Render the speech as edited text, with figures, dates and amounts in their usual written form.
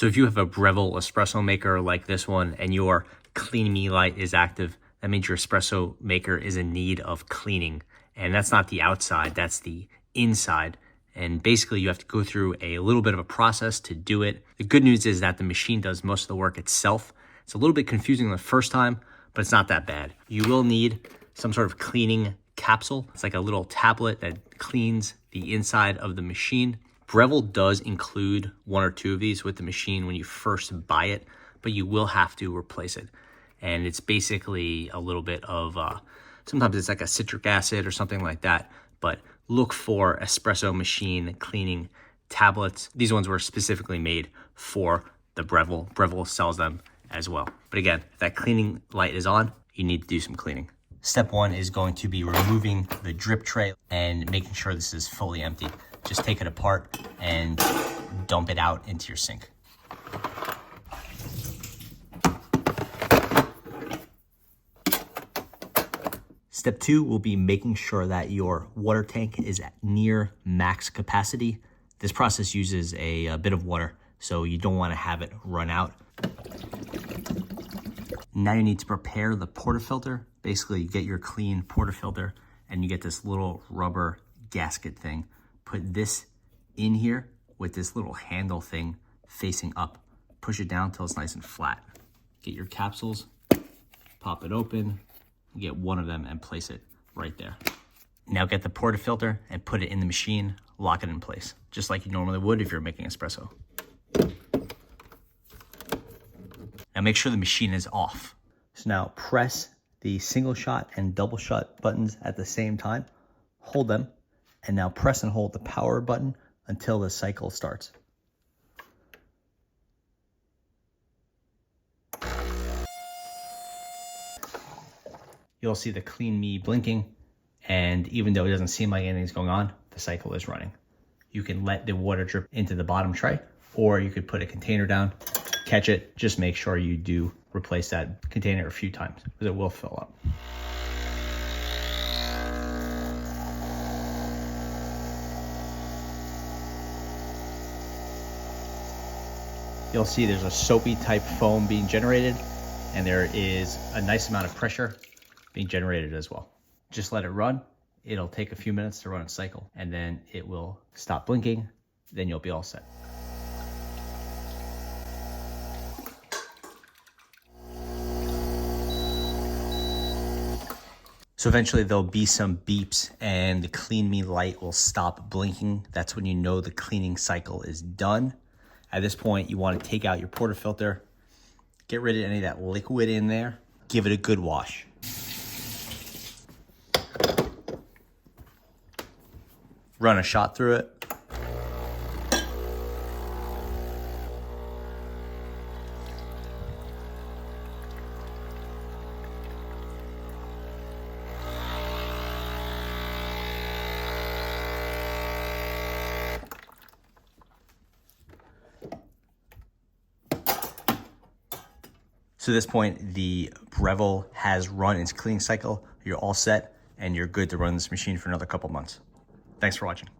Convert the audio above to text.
So if you have a Breville espresso maker like this one and your clean me light is active, that means your espresso maker is in need of cleaning. And that's not the outside, that's the inside. And basically you have to go through a little bit of a process to do it. The good news is that the machine does most of the work itself. It's a little bit confusing the first time, but it's not that bad. You will need some sort of cleaning capsule. It's like a little tablet that cleans the inside of the machine. Breville does include 1 or 2 of these with the machine when you first buy it, but you will have to replace it. And it's basically a little bit of, sometimes it's like a citric acid or something like that, but look for espresso machine cleaning tablets. These ones were specifically made for the Breville. Breville sells them as well. But again, if that cleaning light is on, you need to do some cleaning. Step 1 is going to be removing the drip tray and making sure this is fully empty. Just take it apart and dump it out into your sink. Step 2 will be making sure that your water tank is at near max capacity. This process uses a bit of water, so you don't want to have it run out. Now you need to prepare the portafilter. Basically, you get your clean portafilter and you get this little rubber gasket thing. Put this in here with this little handle thing facing up. Push it down till it's nice and flat. Get your capsules, pop it open, get one of them and place it right there. Now get the portafilter and put it in the machine, lock it in place, just like you normally would if you're making espresso. Now make sure the machine is off. So now press the single shot and double shot buttons at the same time. Hold them, and now press and hold the power button until the cycle starts. You'll see the clean me blinking, and even though it doesn't seem like anything's going on, the cycle is running. You can let the water drip into the bottom tray, or you could put a container down, catch it. Just make sure you do replace that container a few times because it will fill up. You'll see there's a soapy type foam being generated, and there is a nice amount of pressure being generated as well. Just let it run. It'll take a few minutes to run its cycle, and then it will stop blinking. Then you'll be all set. So eventually there'll be some beeps and the clean me light will stop blinking. That's when you know the cleaning cycle is done. At this point, you want to take out your portafilter, get rid of any of that liquid in there, give it a good wash. Run a shot through it. So at this point, the Breville has run its cleaning cycle. You're all set and you're good to run this machine for another couple months. Thanks for watching.